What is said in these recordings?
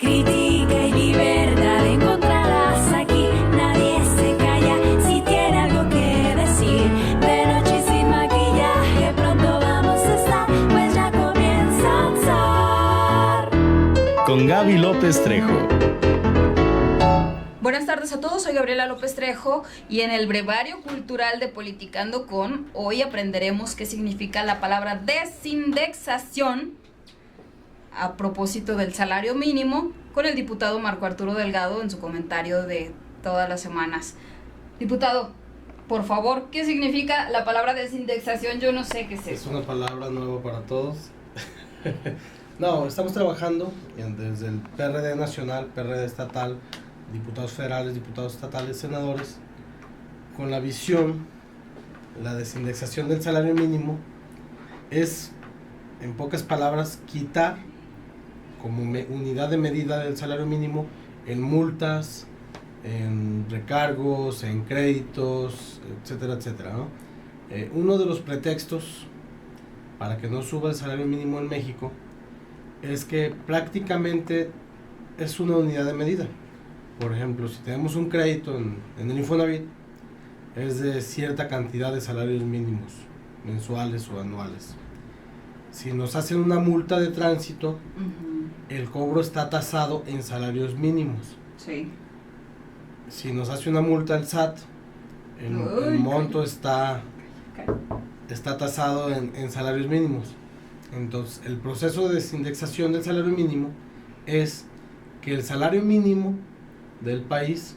Crítica y libertad encontrarás aquí. Nadie se calla si tiene algo que decir. De noche y sin maquillaje pronto vamos a estar, pues ya comienza a alzar. Con Gaby López Trejo. Buenas tardes a todos, soy Gabriela López Trejo y en el brevario cultural de Politicando con, hoy aprenderemos qué significa la palabra desindexación a propósito del salario mínimo con el diputado Marco Arturo Delgado en su comentario de todas las semanas. Diputado, por favor, ¿qué significa la palabra desindexación? Yo no sé qué es eso. Es una palabra nueva para todos. No, estamos trabajando desde el PRD nacional, PRD estatal, diputados federales, diputados estatales, senadores, con la visión, la desindexación del salario mínimo es, en pocas palabras, quitar como unidad de medida del salario mínimo en multas, en recargos, en créditos, etcétera, etcétera, ¿no? Uno de los pretextos para que no suba el salario mínimo en México es que prácticamente es una unidad de medida. Por ejemplo, si tenemos un crédito en el Infonavit, es de cierta cantidad de salarios mínimos, mensuales o anuales. Si nos hacen una multa de tránsito, el cobro está tasado en salarios mínimos. Sí. Si nos hace una multa el SAT, el monto está tasado en salarios mínimos. Entonces, el proceso de desindexación del salario mínimo es que el salario mínimo del país,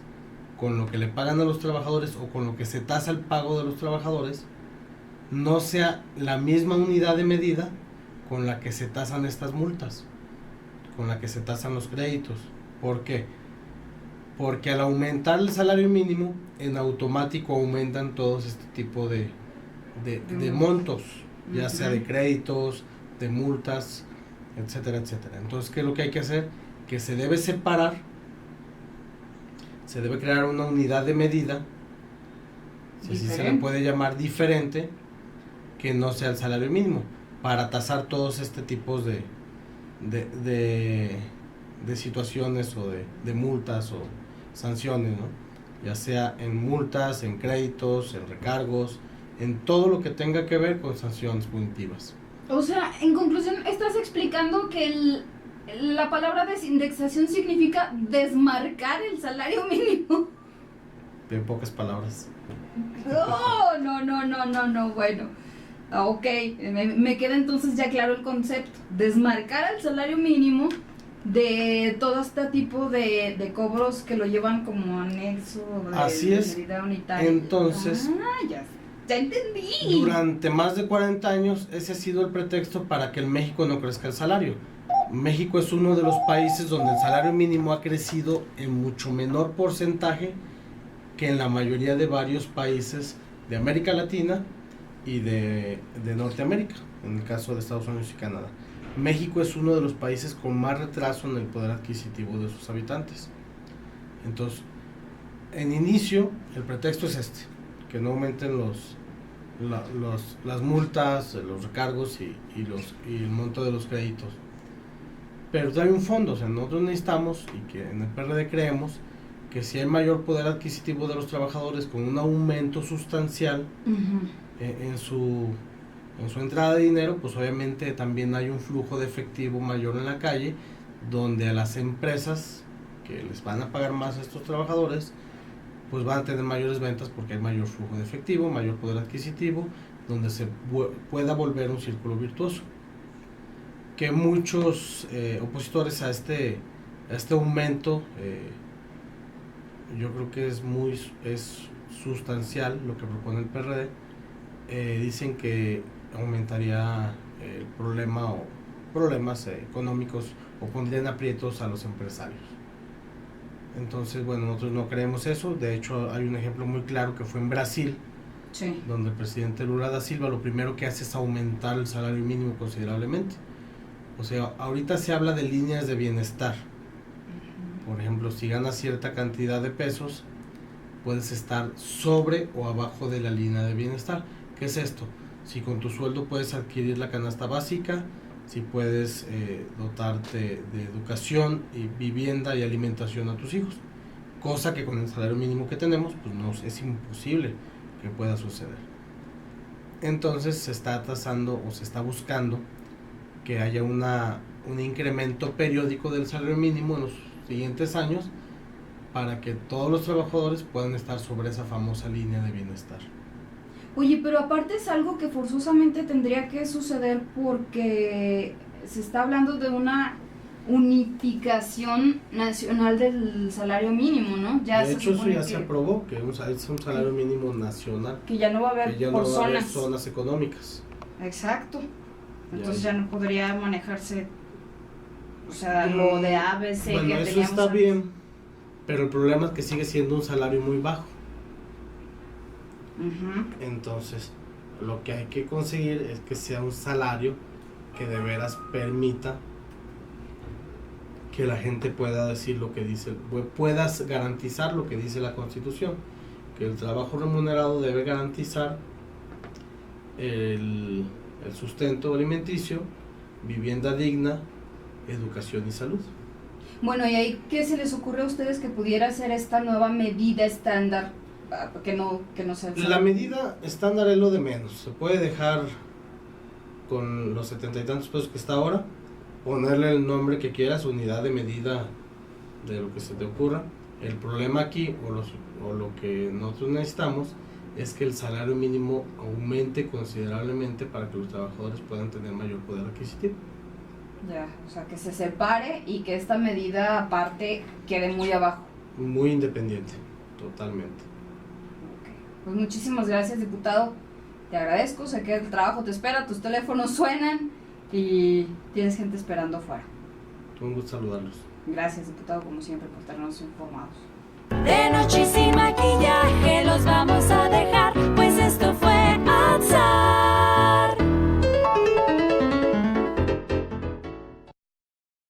con lo que le pagan a los trabajadores o con lo que se tasa el pago de los trabajadores, no sea la misma unidad de medida con la que se tasan estas multas, con la que se tasan los créditos. ¿Por qué? Porque al aumentar el salario mínimo, en automático aumentan todos este tipo de montos, ya sea de créditos, de multas, etcétera, etcétera. Entonces, ¿qué es lo que hay que hacer? Que se debe separar, se debe crear una unidad de medida, si así se le puede llamar, diferente, que no sea el salario mínimo, para tasar todos este tipos de situaciones o de multas o sanciones, ¿no? Ya sea en multas, en créditos, en recargos, en todo lo que tenga que ver con sanciones punitivas. O sea, en conclusión, estás explicando que la palabra desindexación significa desmarcar el salario mínimo. En pocas palabras. No, bueno. Ok, me queda entonces ya claro el concepto. Desmarcar el salario mínimo de todo este tipo de cobros que lo llevan como anexo de Así es. medida unitaria. Entonces, ya entendí. Durante más de 40 años ese ha sido el pretexto para que en México no crezca el salario. México es uno de los países donde el salario mínimo ha crecido en mucho menor porcentaje que en la mayoría de varios países de América Latina y de Norteamérica, en el caso de Estados Unidos y Canadá. México es uno de los países con más retraso en el poder adquisitivo de sus habitantes. Entonces, en inicio, el pretexto es que no aumenten las multas, los recargos y el monto de los créditos. Pero hay un fondo, o sea, nosotros necesitamos, y que en el PRD creemos, que si hay mayor poder adquisitivo de los trabajadores con un aumento sustancial en su entrada de dinero, pues obviamente también hay un flujo de efectivo mayor en la calle, donde a las empresas que les van a pagar más a estos trabajadores, pues van a tener mayores ventas porque hay mayor flujo de efectivo, mayor poder adquisitivo, donde se pueda volver un círculo virtuoso. Que muchos opositores a este aumento, yo creo que es sustancial lo que propone el PRD, dicen que aumentaría el problema o problemas económicos o pondrían aprietos a los empresarios. Entonces, bueno, nosotros no creemos eso. De hecho, hay un ejemplo muy claro que fue en Brasil, Sí. donde el presidente Lula da Silva lo primero que hace es aumentar el salario mínimo considerablemente. O sea, ahorita se habla de líneas de bienestar. Por ejemplo, si ganas cierta cantidad de pesos, puedes estar sobre o abajo de la línea de bienestar. ¿Qué es esto? Si con tu sueldo puedes adquirir la canasta básica, si puedes dotarte de educación y vivienda y alimentación a tus hijos, cosa que con el salario mínimo que tenemos pues no es imposible que pueda suceder. Entonces se está tasando o se está buscando que haya un incremento periódico del salario mínimo en los siguientes años para que todos los trabajadores puedan estar sobre esa famosa línea de bienestar. Oye, pero aparte es algo que forzosamente tendría que suceder porque se está hablando de una unificación nacional del salario mínimo, ¿no? Ya de se hecho, eso supone ya se aprobó, que es un salario mínimo nacional, que ya no va a haber que ya por no va a haber zonas. zonas económicas. Exacto. Entonces Ya. ya no podría manejarse, o sea, lo de ABC Bueno, que eso teníamos está antes. bien, pero el problema es que sigue siendo un salario muy bajo. Ujú. Entonces, lo que hay que conseguir es que sea un salario que de veras permita que la gente pueda decir lo que dice, puedas garantizar lo que dice la Constitución, que el trabajo remunerado debe garantizar el sustento alimenticio, vivienda digna, educación y salud. Bueno, ¿y ahí qué se les ocurre a ustedes que pudiera ser esta nueva medida estándar que no sea el La salario? medida estándar es lo de menos, se puede dejar con los 70 y tantos pesos que está ahora, ponerle el nombre que quieras, unidad de medida de lo que se te ocurra. El problema aquí, o lo que nosotros necesitamos, es que el salario mínimo aumente considerablemente para que los trabajadores puedan tener mayor poder adquisitivo. Ya, o sea, que se separe y que esta medida aparte quede muy abajo. Muy independiente, totalmente. Ok. Pues muchísimas gracias, diputado. Te agradezco, sé que el trabajo te espera, tus teléfonos suenan y tienes gente esperando afuera. Un gusto saludarlos. Gracias, diputado, como siempre, por tenernos informados. De